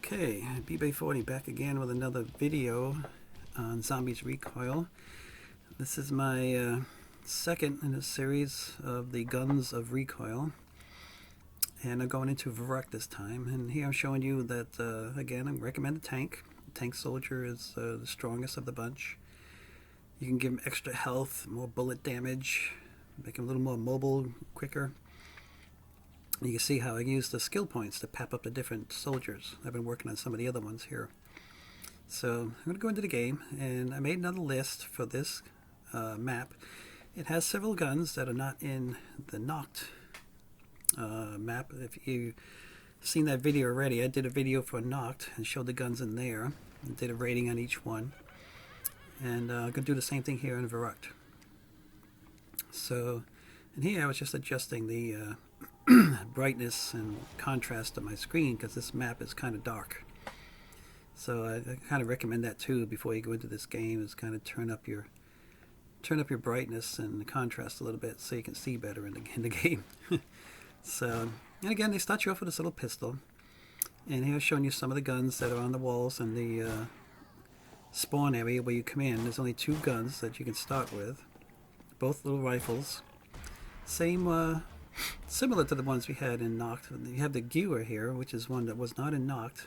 Okay, BB40 back again with another video on Zombies-Recoil. This is my second in a series of the guns of recoil, and I'm going into Verruckt this time. And here I'm showing you that again, I recommend a tank. The tank soldier is the strongest of the bunch. You can give him extra health, more bullet damage, make him a little more mobile, quicker. You can see how I use the skill points to pap up the different soldiers. I've been working on some of the other ones here. So I'm going to go into the game, and I made another list for this map. It has several guns that are not in the knocked map. If you've seen that video already, I did a video for knocked and showed the guns in there. I did a rating on each one. And I'm going to do the same thing here in Verruckt. So, and here I was just adjusting the brightness and contrast of my screen because this map is kind of dark. So I kind of recommend that too before you go into this game, is kind of turn up your brightness and the contrast a little bit so you can see better in the game. So, and again, they start you off with this little pistol, and here I'm showing you some of the guns that are on the walls in the spawn area where you come in. There's only two guns that you can start with, both little rifles, same similar to the ones we had in knocked. You have the Gewehr here, which is one that was not in knocked.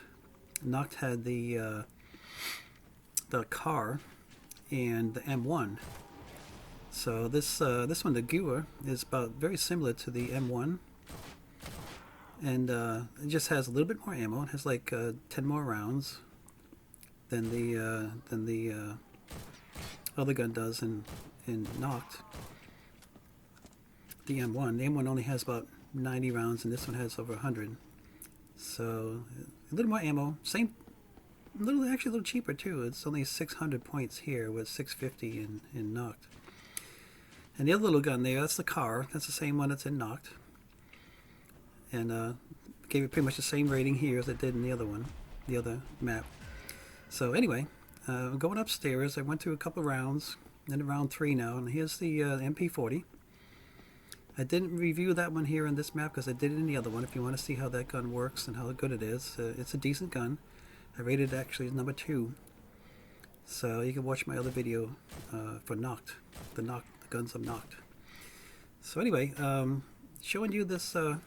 Knocked had the Kar and the M1. So this one, the Gewehr, is about very similar to the M1, and it just has a little bit more ammo. It has like 10 more rounds than the other gun does in knocked. The M1 only has about 90 rounds, and this one has over 100. So a little more ammo, same, actually a little cheaper too. It's only 600 points here with 650 in knocked. And the other little gun there, that's the Kar. That's the same one that's in knocked, and gave it pretty much the same rating here as it did in the other one, the other map. So anyway, I'm going upstairs. I went through a couple of rounds, in round 3 now, and here's the MP40. I didn't review that one here in this map because I did it in the other one. If you want to see how that gun works and how good it is, it's a decent gun. I rated it actually as number 2. So you can watch my other video for knocked, the guns of knocked. So anyway, showing you this the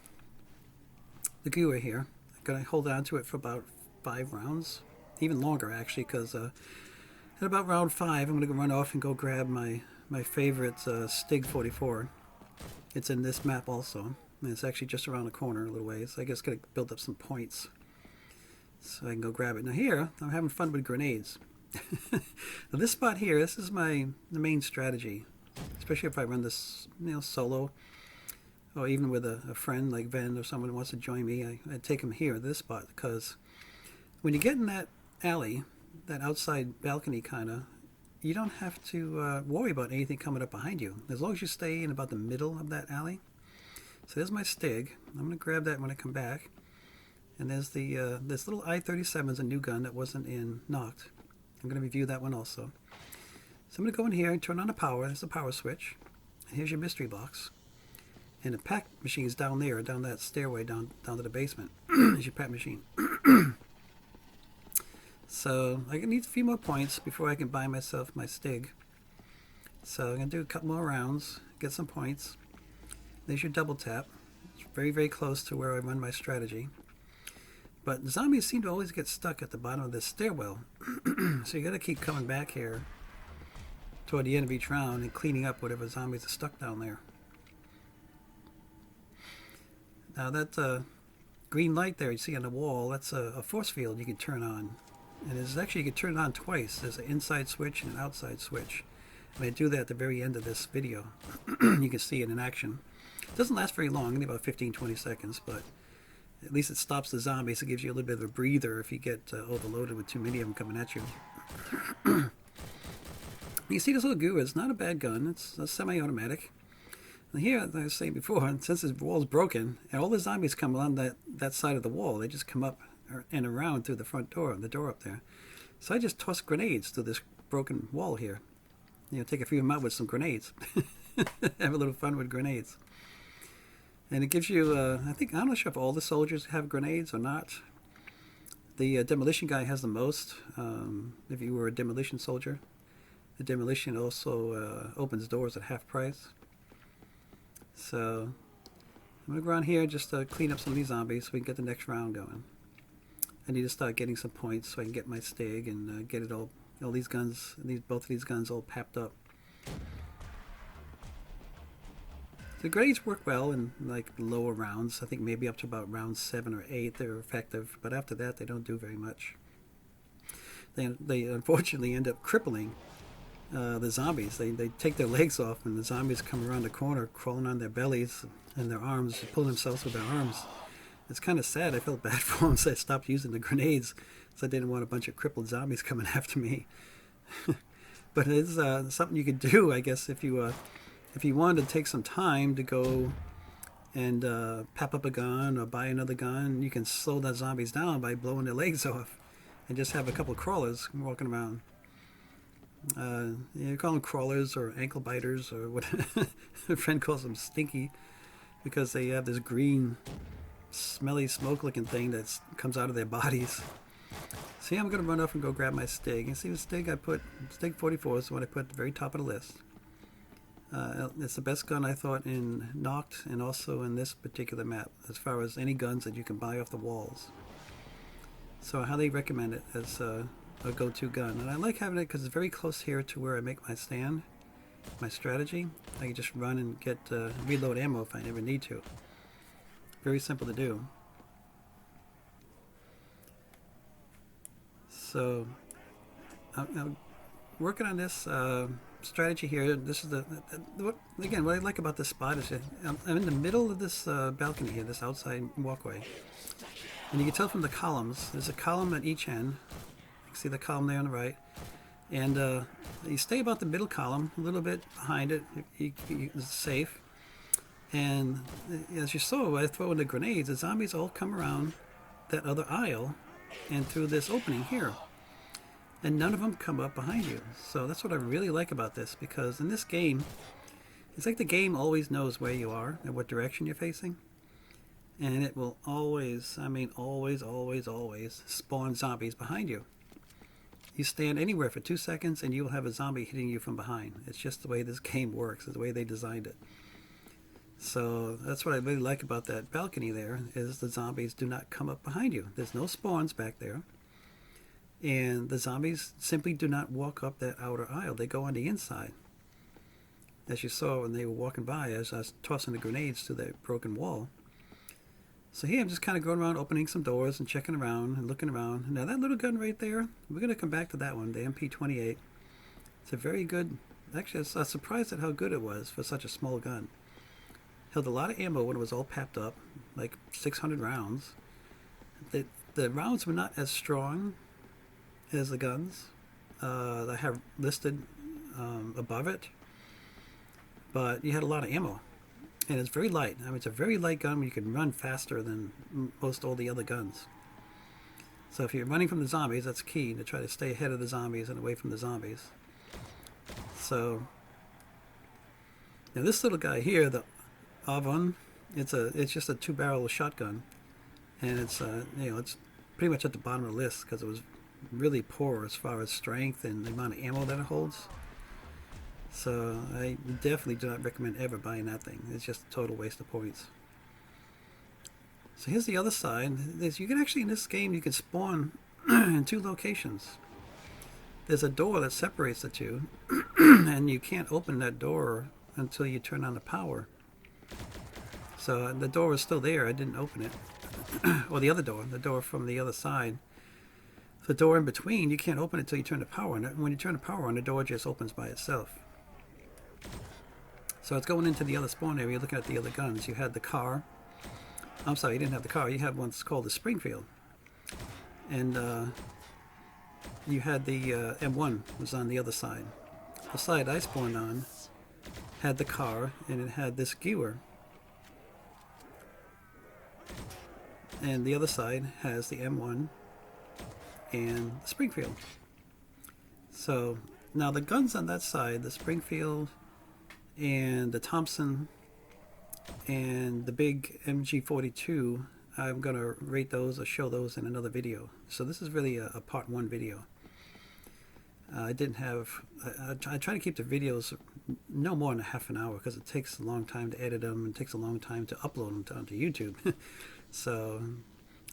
Gewehr here. I'm going to hold on to it for about 5 rounds, even longer actually, because at about round 5 I'm going to run off and go grab my favorite Stig 44. It's in this map also, and it's actually just around the corner a little ways. I guess going to build up some points so I can go grab it. Now here, I'm having fun with grenades. Now this spot here, this is the main strategy, especially if I run this solo, or even with a friend like Ven or someone who wants to join me. I take them here at this spot, because when you get in that alley, that outside balcony kind of, you don't have to worry about anything coming up behind you, as long as you stay in about the middle of that alley. So there's my Stig. I'm going to grab that when I come back. And there's the this little I-37 is a new gun that wasn't in knocked. I'm going to review that one also. So I'm going to go in here and turn on the power. There's the power switch. And here's your mystery box. And the pack machine is down there, down that stairway down to the basement. There's your pack machine. So I need a few more points before I can buy myself my Stig. So I'm going to do a couple more rounds, get some points. There's your double tap. It's very, very close to where I run my strategy. But the zombies seem to always get stuck at the bottom of this stairwell. So you got to keep coming back here toward the end of each round and cleaning up whatever zombies are stuck down there. Now that green light there you see on the wall, that's a force field you can turn on. And there's actually, you can turn it on twice. There's an inside switch and an outside switch. And I do that at the very end of this video. You can see it in action. It doesn't last very long, only about 15-20 seconds, but at least it stops the zombies. It gives you a little bit of a breather if you get overloaded with too many of them coming at you. You see this little Gewehr, it's not a bad gun. It's a semi-automatic. And here, as I was saying before, since this wall's broken, and all the zombies come along that side of the wall, they just come up and around through the front door, the door up there. So I just toss grenades through this broken wall here. Take a few of them out with some grenades. Have a little fun with grenades. And it gives you, I'm not sure if all the soldiers have grenades or not. The demolition guy has the most. If you were a demolition soldier, the demolition also opens doors at half price. So I'm gonna go around here just to clean up some of these zombies so we can get the next round going. I need to start getting some points so I can get my stig and get it all these guns, both of these guns all papped up. The grenades work well in like lower rounds. I think maybe up to about round 7 or 8 they're effective, but after that they don't do very much. They unfortunately end up crippling the zombies. They take their legs off and the zombies come around the corner crawling on their bellies and their arms, pull themselves with their arms. It's kind of sad. I felt bad for them, so I stopped using the grenades because I didn't want a bunch of crippled zombies coming after me. But it's something you could do, I guess, if you wanted to take some time to go and pep up a gun or buy another gun. You can slow the zombies down by blowing their legs off and just have a couple of crawlers walking around. You call them crawlers or ankle biters or what a friend calls them stinky because they have this green smelly smoke looking thing that comes out of their bodies. See, I'm going to run off and go grab my stig. You see the stig I put, stig 44 is the one I put at the very top of the list. It's the best gun I thought in Knocked and also in this particular map as far as any guns that you can buy off the walls. So I highly recommend it as a go-to gun. And I like having it because it's very close here to where I make my stand, my strategy. I can just run and get reload ammo if I ever need to. Very simple to do. So I'm working on this strategy here. This is what I like about this spot is I'm in the middle of this balcony here, this outside walkway, and you can tell from the columns. There's a column at each end. You can see the column there on the right, and you stay about the middle column, a little bit behind it. It's safe. And as you saw, when I throw in the grenades, the zombies all come around that other aisle and through this opening here. And none of them come up behind you. So that's what I really like about this, because in this game, it's like the game always knows where you are and what direction you're facing. And it will always, I mean always, always, always spawn zombies behind you. You stand anywhere for 2 seconds and you will have a zombie hitting you from behind. It's just the way this game works, it's the way they designed it. So that's what I really like about that balcony there, is the zombies do not come up behind you. There's no spawns back there. And the zombies simply do not walk up that outer aisle. They go on the inside. As you saw when they were walking by, as I was tossing the grenades to the broken wall. So here I'm just kind of going around opening some doors and checking around and looking around. Now that little gun right there, we're going to come back to that one, the MP28. It's a very good, actually I was surprised at how good it was for such a small gun. Held a lot of ammo when it was all papped up, like 600 rounds. The rounds were not as strong as the guns that I have listed above it, but you had a lot of ammo, and it's very light. I mean, it's a very light gun where you can run faster than most all the other guns. So if you're running from the zombies, that's key, to try to stay ahead of the zombies and away from the zombies. So now this little guy here, the Avon, it's just a 2-barrel shotgun, and it's it's pretty much at the bottom of the list because it was really poor as far as strength and the amount of ammo that it holds. So I definitely do not recommend ever buying that thing. It's just a total waste of points. So here's the other side. You can actually, in this game, you can spawn in 2 locations. There's a door that separates the two, and you can't open that door until you turn on the power. So the door was still there. I didn't open it. Or the other door, the door from the other side. The door in between, you can't open it until you turn the power on. When you turn the power on, the door just opens by itself. So it's going into the other spawn area, looking at the other guns. You had the Kar. I'm sorry, you didn't have the Kar. You had one called the Springfield. And you had the M1 was on the other side. The side I spawned on had the Kar, and it had this Gewehr. And the other side has the M1 and the Springfield. So now the guns on that side, the Springfield and the Thompson and the big MG42 I'm going to rate those or show those in another video. So this is really a part 1 video. I didn't have, I try to keep the videos no more than a half an hour because it takes a long time to edit them and takes a long time to upload them onto YouTube. So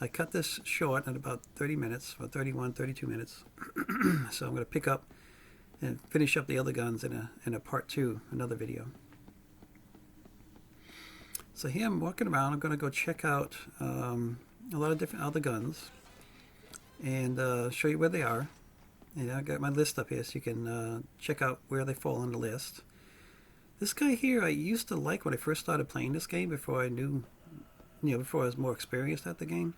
I cut this short at about 30 minutes, or 31, 32 minutes. So I'm going to pick up and finish up the other guns in a part 2, another video. So here I'm walking around. I'm going to go check out a lot of different other guns and show you where they are. And I got my list up here so you can check out where they fall on the list. This guy here I used to like when I first started playing this game before I knew, before I was more experienced at the game,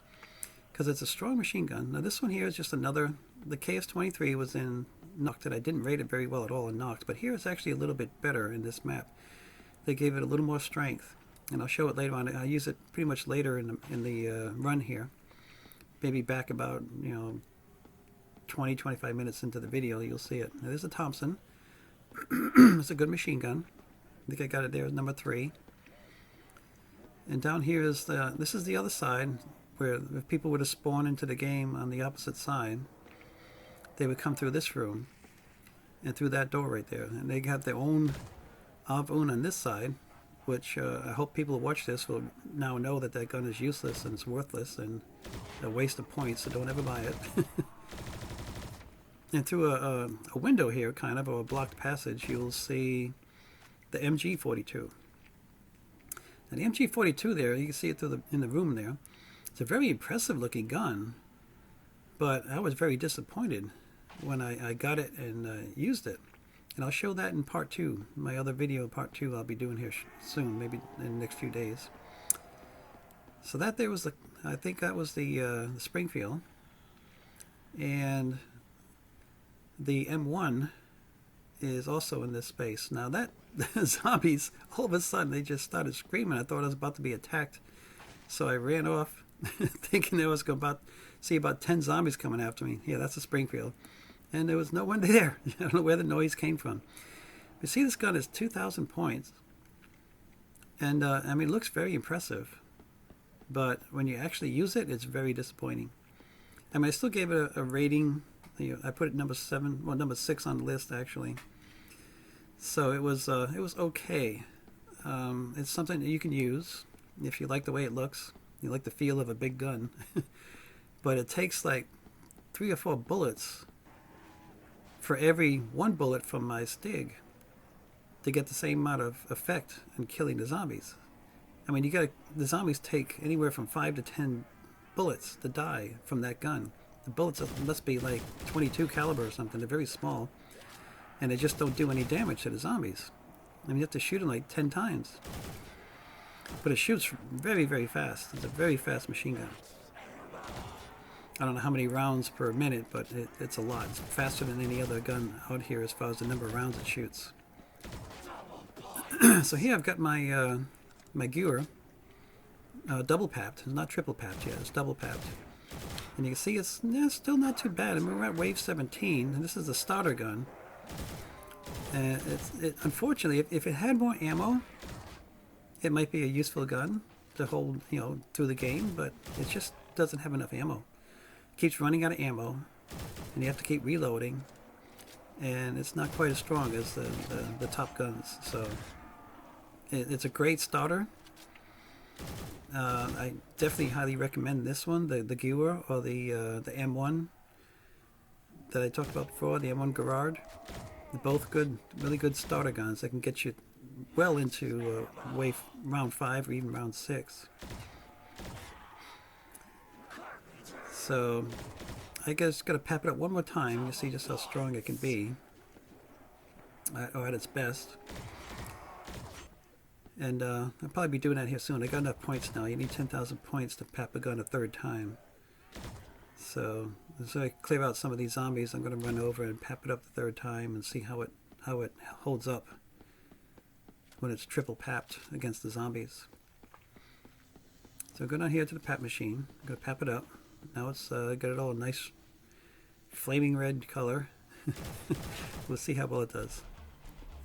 because it's a strong machine gun. Now this one here is just another, the Ks23 was in Knocked, and I didn't rate it very well at all in Knocked, but here it's actually a little bit better in this map. They gave it a little more strength, and I'll show it later on. I'll use it pretty much later in the run here, maybe back about 20-25 minutes into the video. You'll see it. Now, there's a Thompson. It's a good machine gun. I think I got it there as number 3. And down here is this is the other side, where if people were to spawn into the game on the opposite side, they would come through this room and through that door right there, and they have their own Avon on this side, which I hope people who watch this will now know that that gun is useless and it's worthless and a waste of points, so don't ever buy it. And through a window here, kind of, or a blocked passage, you'll see the MG42. And the MG42 there, you can see it in the room there. It's a very impressive looking gun, but I was very disappointed when I got it and used it. And I'll show that in part 2, my other video, part 2, I'll be doing here soon, maybe in the next few days. So that there was I think that was the Springfield. And the M1 is also in this space. Now that the zombies, all of a sudden they just started screaming. I thought I was about to be attacked. So I ran off thinking there was going to see about 10 zombies coming after me. Yeah, that's a Springfield. And there was no one there. I don't know where the noise came from. You see, this gun is 2,000 points. And I mean, it looks very impressive. But when you actually use it, it's very disappointing. I mean, I still gave it a rating. I put it number 7, well, number 6 on the list actually. So it was okay. It's something that you can use if you like the way it looks. You like the feel of a big gun. But it takes like 3 or 4 bullets for every 1 bullet from my Stig to get the same amount of effect in killing the zombies. I mean, the zombies take anywhere from 5 to 10 bullets to die from that gun. The bullets must be like 22 caliber or something. They're very small, and they just don't do any damage to the zombies. I mean, you have to shoot them like 10 times. But it shoots very, very fast. It's a very fast machine gun. I don't know how many rounds per minute, but it's a lot. It's faster than any other gun out here as far as the number of rounds it shoots. So here I've got my my Gewehr, double papped. It's not triple papped yet. It's double papped. And you can see it's still not too bad. I mean, we're at wave 17, and this is a starter gun. And unfortunately, if it had more ammo, it might be a useful gun to hold, through the game, but it just doesn't have enough ammo. It keeps running out of ammo, and you have to keep reloading, and it's not quite as strong as the top guns. So it's a great starter. I definitely highly recommend this one, the Gewehr, or the M1 that I talked about before, the M1 Garand. They're both good, really good starter guns that can get you well into round 5 or even round 6. So I guess got to pep it up one more time. You see just how strong it can be, or at its best. And I'll probably be doing that here soon. I got enough points now. You need 10,000 points to pep a gun a 3rd time. So as I clear out some of these zombies, I'm going to run over and pep it up the 3rd time and see how it holds up when it's triple papped against the zombies. So go down here to the pap machine. I'm going to pap it up. Now it's got it all a nice flaming red color. We'll see how well it does.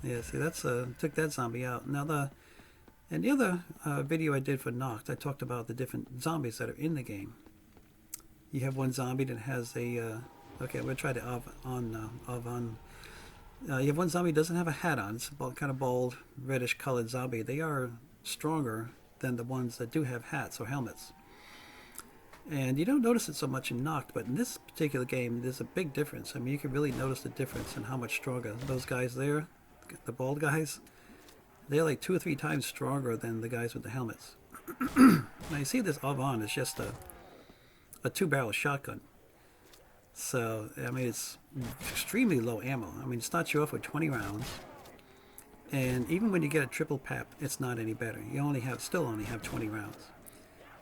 Yeah, see, that's took that zombie out. Now And the other video I did for Knocked, I talked about the different zombies that are in the game. You have one zombie that has a... okay, we'll try the Avon. You have one zombie that doesn't have a hat on. It's a kind of bald, reddish colored zombie. They are stronger than the ones that do have hats or helmets. And you don't notice it so much in Knocked, but in this particular game, there's a big difference. I mean, you can really notice the difference in how much stronger. Those guys there, the bald guys, they're like 2 or 3 times stronger than the guys with the helmets. Now you see this Avon is just a 2-barrel shotgun. So, I mean, it's extremely low ammo. I mean, it starts you off with 20 rounds. And even when you get a triple pap, it's not any better. You still only have 20 rounds.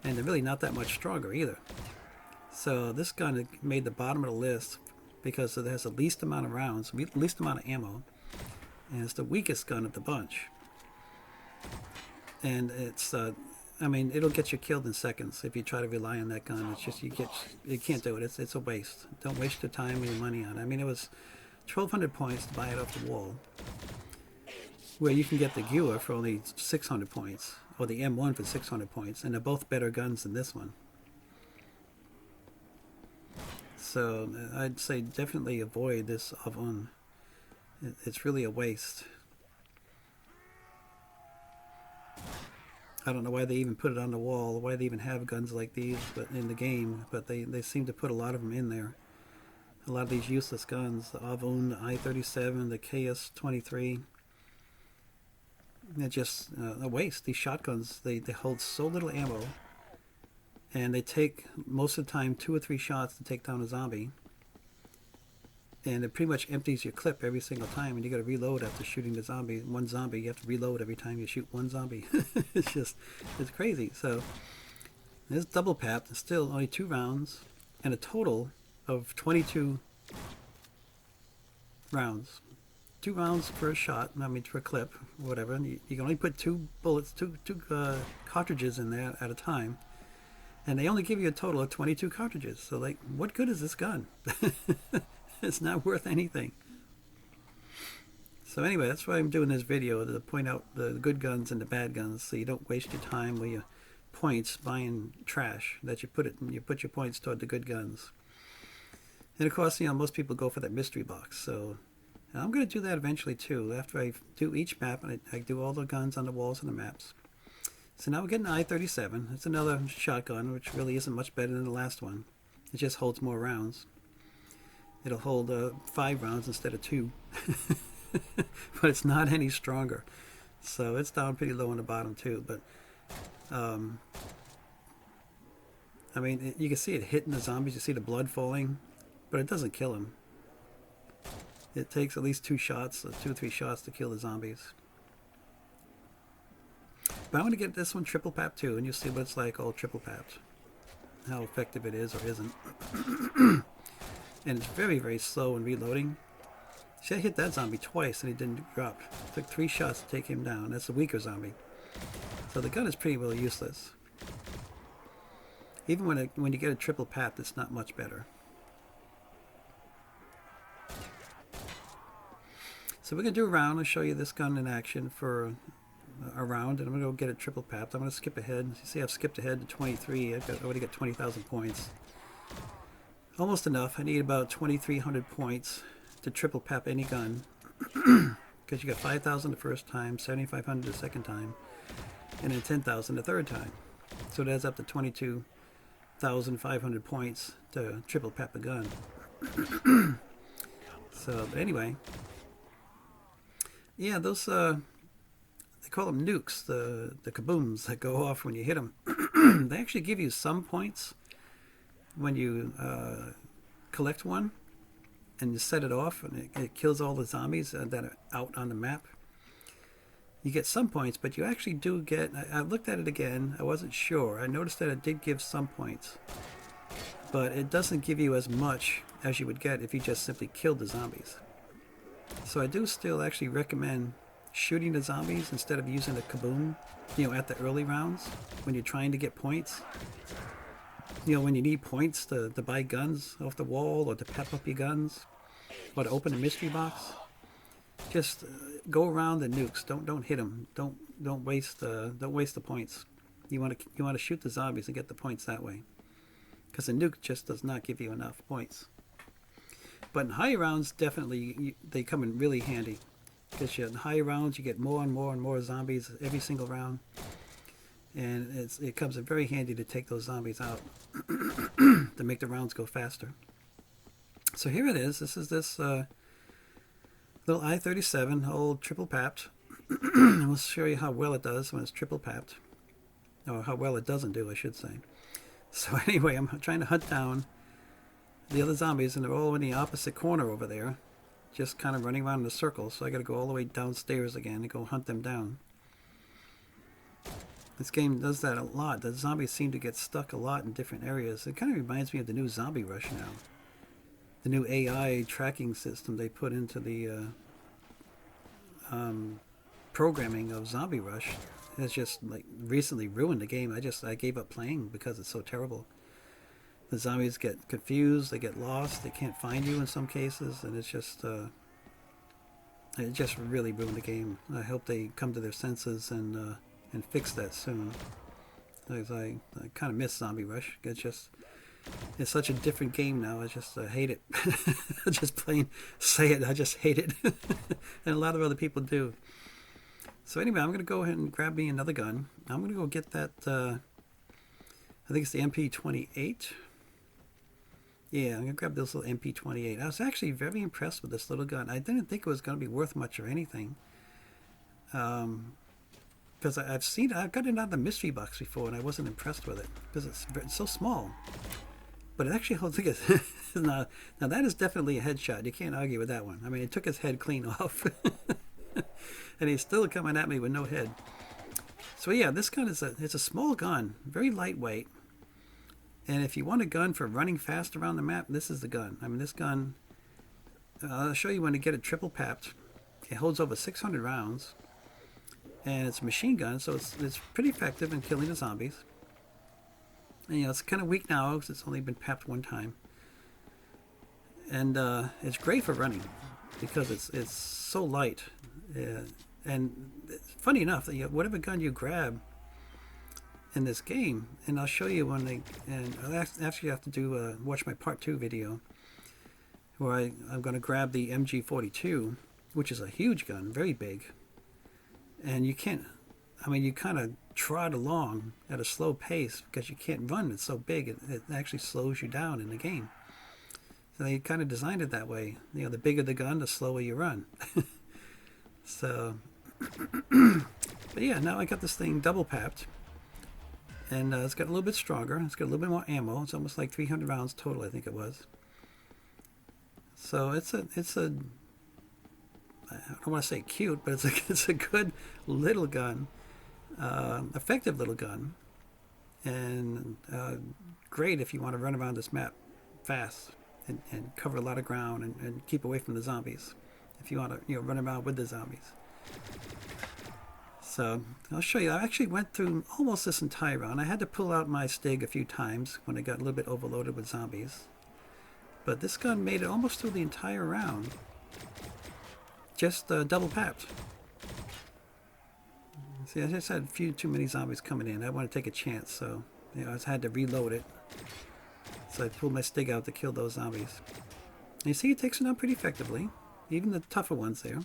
And they're really not that much stronger either. So this gun made the bottom of the list because it has the least amount of rounds, least amount of ammo. And it's the weakest gun of the bunch. And it's, I mean, it'll get you killed in seconds if you try to rely on that gun. It's just, you can't do it. It's a waste. Don't waste your time and your money on it. I mean, it was 1,200 points to buy it off the wall. Where you can get the Gewehr for only 600 points. Or the M1 for 600 points. And they're both better guns than this one. So, I'd say definitely avoid this Avon. It's really a waste. I don't know why they even put it on the wall, why they even have guns like these but in the game, but they seem to put a lot of them in there. A lot of these useless guns, the Avon, the I-37, the Ks23, they're just a waste. These shotguns, they hold so little ammo, and they take, most of the time, 2 or 3 shots to take down a zombie. And it pretty much empties your clip every single time, and you got to reload after shooting the zombie. One zombie, you have to reload every time you shoot one zombie. It's crazy. So this double pap is still only 2 rounds, and a total of 22 rounds. 2 rounds per shot. I mean, per clip, whatever. And you can only put 2 bullets, two cartridges in there at a time, and they only give you a total of 22 cartridges. So, like, what good is this gun? It's not worth anything. So anyway, that's why I'm doing this video, to point out the good guns and the bad guns, so you don't waste your time with your points buying trash. That you put your points toward the good guns. And of course, you know, most people go for that mystery box. So I'm going to do that eventually too. After I do each map, and I do all the guns on the walls and the maps. So now we're getting an I-37. It's another shotgun, which really isn't much better than the last one. It just holds more rounds. It'll hold 5 rounds instead of 2. But it's not any stronger. So it's down pretty low on the bottom too. But, I mean, you can see it hitting the zombies. You see the blood falling. But it doesn't kill them. It takes at least 2 shots, 2 or 3 shots to kill the zombies. But I want to get this one triple pap too. And you'll see what it's like all triple papped. How effective it is or isn't. And it's very, very slow in reloading. See, I hit that zombie twice and he didn't drop. It took 3 shots to take him down. That's a weaker zombie. So the gun is pretty well useless. Even when you get a triple pap, it's not much better. So we're going to do a round. I'll show you this gun in action for a round. And I'm going to go get a triple pap. I'm going to skip ahead. You see I've skipped ahead to 23. I've already got 20,000 points. Almost enough. I need about 2,300 points to triple pap any gun. Because you got 5,000 the first time, 7,500 the second time, and then 10,000 the third time. So it adds up to 22,500 points to triple pap a gun. So, but anyway. Yeah, those, they call them nukes, the kabooms that go off when you hit them. They actually give you some points when you collect one and you set it off and it kills all the zombies that are out on the map. You get some points, but you actually do get, I looked at it again, I wasn't sure. I noticed that it did give some points, but it doesn't give you as much as you would get if you just simply killed the zombies. So I do still actually recommend shooting the zombies instead of using the kaboom, you know, at the early rounds when you're trying to get points. You know, when you need points to buy guns off the wall or to pep up your guns or to open a mystery box. just go around the nukes. Don't hit them. Don't waste the points. You want to shoot the zombies and get the points that way, because the nuke just does not give you enough points. But in high rounds, definitely they come in really handy, because in high rounds you get more and more and more zombies every single round, and it comes in very handy to take those zombies out to make the rounds go faster. So here it is. This is this little I-37, old triple papped. We'll show you how well it does when it's triple papped, or how well it doesn't do, I should say. So anyway, I'm trying to hunt down the other zombies, and they're all in the opposite corner over there, just kind of running around in a circle. So I got to go all the way downstairs again and go hunt them down. This game does that a lot. The zombies seem to get stuck a lot in different areas. It kind of reminds me of the new Zombie Rush now. The new AI tracking system they put into the programming of Zombie Rush has just like recently ruined the game. I gave up playing because it's so terrible. The zombies get confused, they get lost, they can't find you in some cases, and it just really ruined the game. I hope they come to their senses and fix that soon. Because I kind of miss Zombie Rush. It's such a different game now. I just hate it. I just plain say it. I just hate it. And a lot of other people do. So anyway, I'm going to go ahead and grab me another gun. I'm going to go get that, I think it's the MP28. Yeah, I'm going to grab this little MP28. I was actually very impressed with this little gun. I didn't think it was going to be worth much or anything. Because I've got it out of the mystery box before, and I wasn't impressed with it. Because it's so small. But it actually holds like now that is definitely a headshot. You can't argue with that one. I mean, it took his head clean off. And he's still coming at me with no head. So yeah, this gun it's a small gun, very lightweight. And if you want a gun for running fast around the map, this is the gun. I mean, this gun, I'll show you when to get it triple papped. It holds over 600 rounds. And it's a machine gun, so it's pretty effective in killing the zombies. And, you know, it's kind of weak now because it's only been papped one time. And it's great for running because it's so light. And funny enough, whatever gun you grab in this game, and I'll show you when and I'll actually have to do watch my part 2 video where I'm going to grab the MG42, which is a huge gun, very big. And you can't, I mean, you kind of trot along at a slow pace because you can't run. It's so big, it actually slows you down in the game. So they kind of designed it that way. You know, the bigger the gun, the slower you run. So, but yeah, now I got this thing double papped. And it's got a little bit stronger. It's got a little bit more ammo. It's almost like 300 rounds total, I think it was. So it's a I don't want to say cute, but it's a good little gun, effective little gun, and great if you want to run around this map fast and cover a lot of ground and keep away from the zombies. If you want to, run around with the zombies. So I'll show you. I actually went through almost this entire round. I had to pull out my Stig a few times when I got a little bit overloaded with zombies, but this gun made it almost through the entire round. Just double papped. See, I just had a few too many zombies coming in. I want to take a chance, so I just had to reload it. So I pulled my Stig out to kill those zombies. And you see, it takes them down pretty effectively, even the tougher ones there.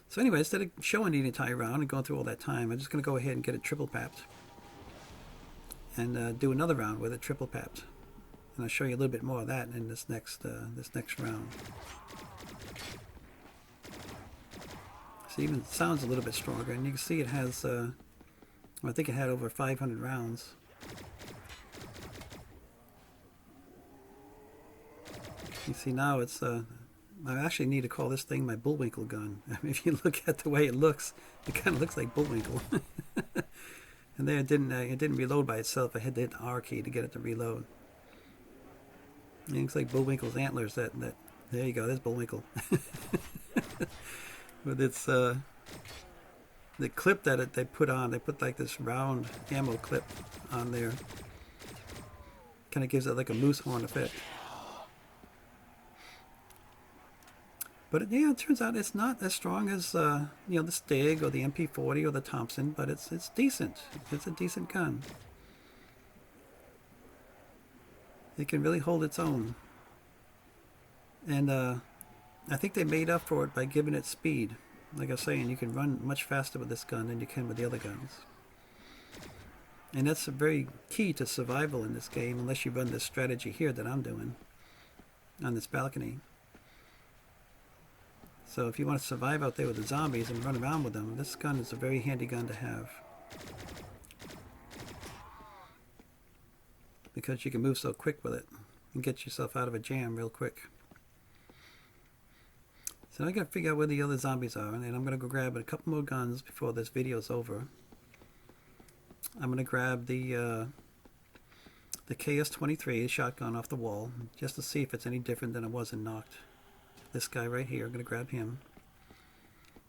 So anyway, instead of showing the entire round and going through all that time, I'm just going to go ahead and get it triple papped, and do another round with it triple papped. And I'll show you a little bit more of that in this next round. So even sounds a little bit stronger, and you can see it has, I think it had over 500 rounds. You see now it's, I actually need to call this thing my Bullwinkle Gun. I mean, if you look at the way it looks, it kind of looks like Bullwinkle. And there it didn't reload by itself. I had to hit the R key to get it to reload. It looks like Bullwinkle's antlers. There you go. There's Bullwinkle. With its the clip that they put on, they put like this round ammo clip on there. Kind of gives it like a moose horn effect. But yeah, it turns out it's not as strong as you know, the Stig or the MP40 or the Thompson, but it's decent. It's a decent gun. It can really hold its own. And I think they made up for it by giving it speed. Like I was saying, you can run much faster with this gun than you can with the other guns. And that's very key to survival in this game, unless you run this strategy here that I'm doing on this balcony. So if you want to survive out there with the zombies and run around with them, this gun is a very handy gun to have. Because you can move so quick with it and get yourself out of a jam real quick. So I gotta figure out where the other zombies are, and I'm gonna go grab a couple more guns before this video's over. I'm gonna grab the Ks23 shotgun off the wall, just to see if it's any different than it was in Knocked. This guy right here, I'm gonna grab him.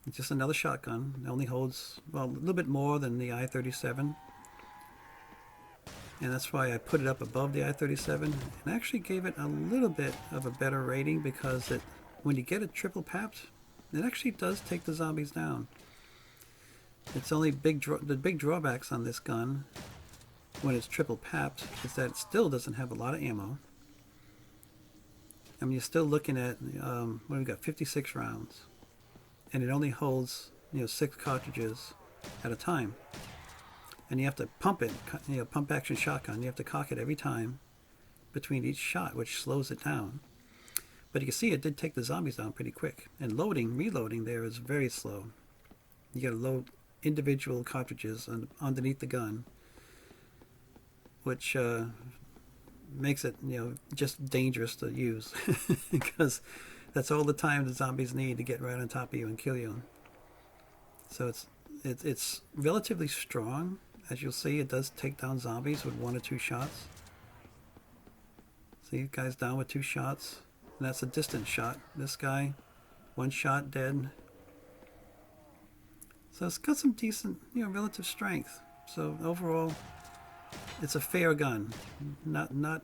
It's just another shotgun. It only holds, well, a little bit more than the I-37. And that's why I put it up above the I-37, and actually gave it a little bit of a better rating, because it, when you get it triple papped, it actually does take the zombies down. It's only the big drawbacks on this gun when it's triple papped is that it still doesn't have a lot of ammo. I mean, you're still looking at what we've got, 56 rounds, and it only holds, you know, 6 cartridges at a time. And you have to pump it, you know, pump action shotgun. You have to cock it every time between each shot, which slows it down. But you can see it did take the zombies down pretty quick. And reloading there is very slow. You got to load individual cartridges underneath the gun, which makes it, you know, just dangerous to use because that's all the time the zombies need to get right on top of you and kill you. So it's relatively strong. As you'll see, it does take down zombies with 1 or 2 shots. See, guy's down with 2 shots, and that's a distance shot. This guy, 1 shot, dead. So it's got some decent, you know, relative strength. So overall, it's a fair gun. Not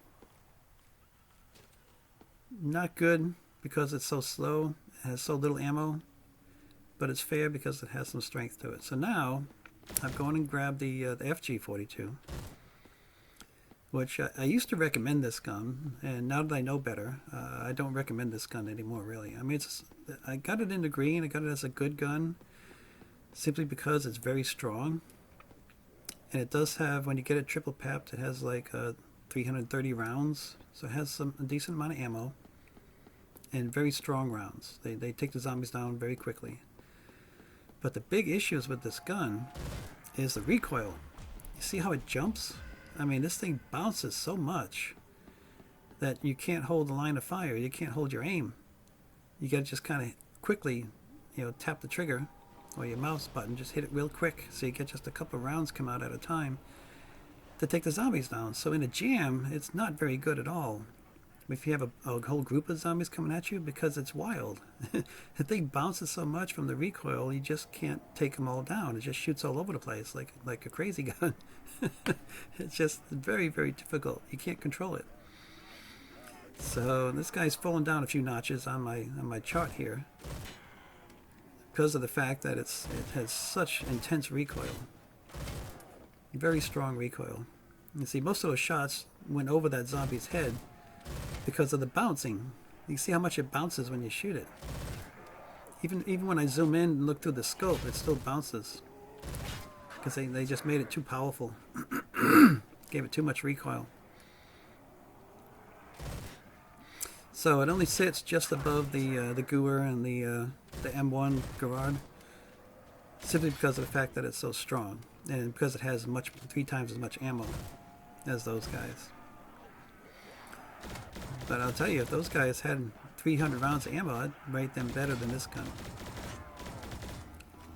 good because it's so slow, it has so little ammo, but it's fair because it has some strength to it. So now I'm going and grab the FG42, which I used to recommend this gun, and now that I know better, I don't recommend this gun anymore, really. I mean, I got it in the green. I got it as a good gun simply because it's very strong, and it does have, when you get it triple papped, it has like 330 rounds, so it has a decent amount of ammo and very strong rounds. They take the zombies down very quickly. But the big issues with this gun is the recoil. You see how it jumps? I mean, this thing bounces so much that you can't hold the line of fire. You can't hold your aim. You got to just kind of quickly, you know, tap the trigger or your mouse button. Just hit it real quick so you get just a couple of rounds come out at a time to take the zombies down. So in a jam, it's not very good at all. If you have a whole group of zombies coming at you, because it's wild. The thing bounces so much from the recoil, you just can't take them all down. It just shoots all over the place like a crazy gun. It's just very, very difficult. You can't control it. So this guy's fallen down a few notches on my chart here because of the fact that it has such intense recoil. Very strong recoil. You see, most of those shots went over that zombie's head because of the bouncing. You see how much it bounces when you shoot it. Even when I zoom in and look through the scope, it still bounces. Because they just made it too powerful. Gave it too much recoil. So it only sits just above the Gewehr and the M1 Garand, simply because of the fact that it's so strong. And because it has 3 times as much ammo as those guys. But I'll tell you, if those guys had 300 rounds of ammo, I'd rate them better than this gun.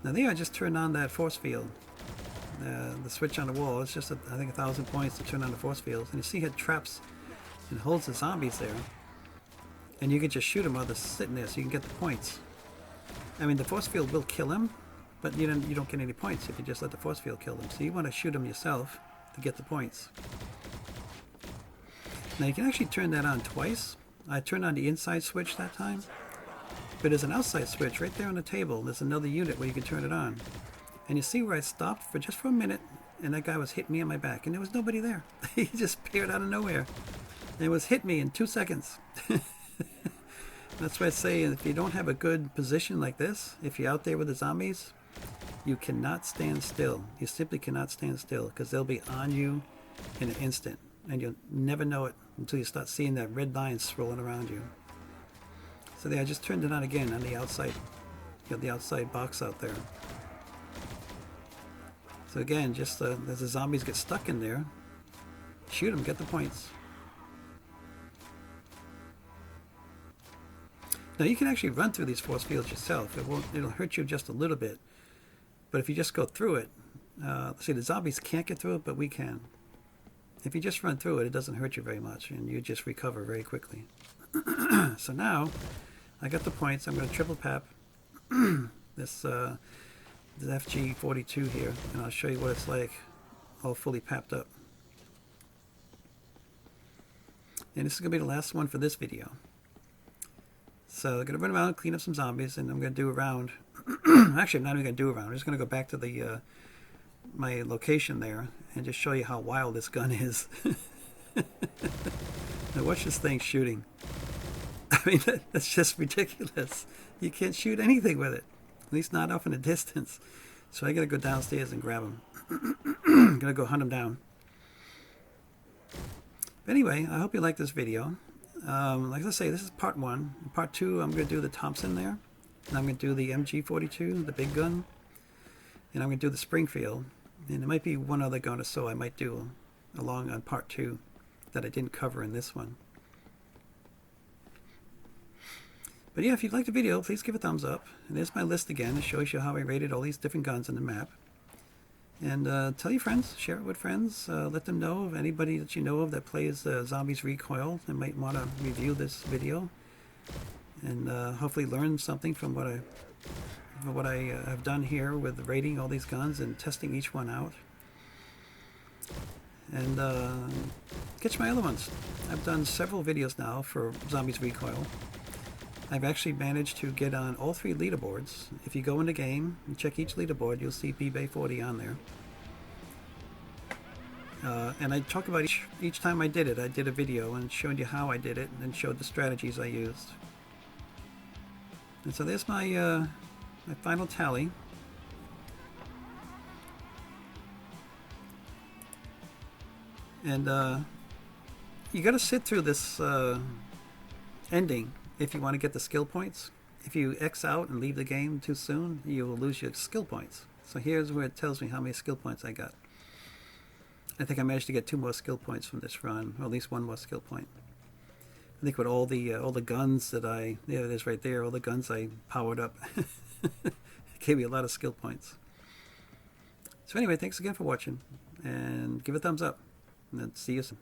Now there I just turned on that force field. The switch on the wall, it's just, I think, 1,000 points to turn on the force field. And you see it traps and holds the zombies there. And you can just shoot them while they're sitting there so you can get the points. I mean, the force field will kill him, but you don't get any points if you just let the force field kill them. So you want to shoot them yourself to get the points. Now you can actually turn that on twice. I turned on the inside switch that time, But there's an outside switch right there on the table. There's another unit where you can turn it on. And you see where I stopped for just for a minute, and that guy was hitting me in my back, and there was nobody there. He just appeared out of nowhere. And it was hit me in 2 seconds. That's why I say if you don't have a good position like this, if you're out there with the zombies, you cannot stand still. You simply cannot stand still, because they'll be on you in an instant, and you'll never know it until you start seeing that red line swirling around you. So there, I just turned it on again on the outside, the outside box out there. So again, just as the zombies get stuck in there, shoot them, get the points. Now you can actually run through these force fields yourself. It'll hurt you just a little bit, but if you just go through it, see, the zombies can't get through it, but we can. If you just run through it, it doesn't hurt you very much, and you just recover very quickly. So now, I got the points. I'm going to triple pap this FG42 here, and I'll show you what it's like all fully papped up. And this is going to be the last one for this video. So I'm going to run around, clean up some zombies, and I'm going to do a round. Actually, I'm not even going to do a round. I'm just going to go back to the my location there and just show you how wild this gun is. Now watch this thing shooting. I mean, that's just ridiculous. You can't shoot anything with it, at least not off in the distance. So I got to go downstairs and grab him. I'm going to go hunt him down. But anyway, I hope you like this video. Like I say, this is part 1. In part 2, I'm going to do the Thompson there. And I'm going to do the MG42, the big gun. And I'm going to do the Springfield. And there might be one other gun or so I might do along on part 2 that I didn't cover in this one. But yeah, if you liked the video, please give a thumbs up. And there's my list again. It shows you how I rated all these different guns on the map. And tell your friends, share it with friends. Let them know of anybody that you know of that plays Zombies-Recoil and might want to review this video. And hopefully learn something from what I have done here with rating all these guns and testing each one out. And catch my other ones. I've done several videos now for Zombies-Recoil. I've actually managed to get on all 3 leaderboards. If you go in the game and check each leaderboard, you'll see B-Bay40 on there. And I talk about each time I did it. I did a video and showed you how I did it and showed the strategies I used. And so there's my, my final tally. And you got to sit through this ending if you want to get the skill points. If you X out and leave the game too soon, you will lose your skill points. So here's where it tells me how many skill points I got. I think I managed to get 2 more skill points from this run, or at least 1 more skill point. I think with all the guns that there it is right there, all the guns I powered up, it gave me a lot of skill points. So anyway, thanks again for watching, and give a thumbs up, and then see you soon.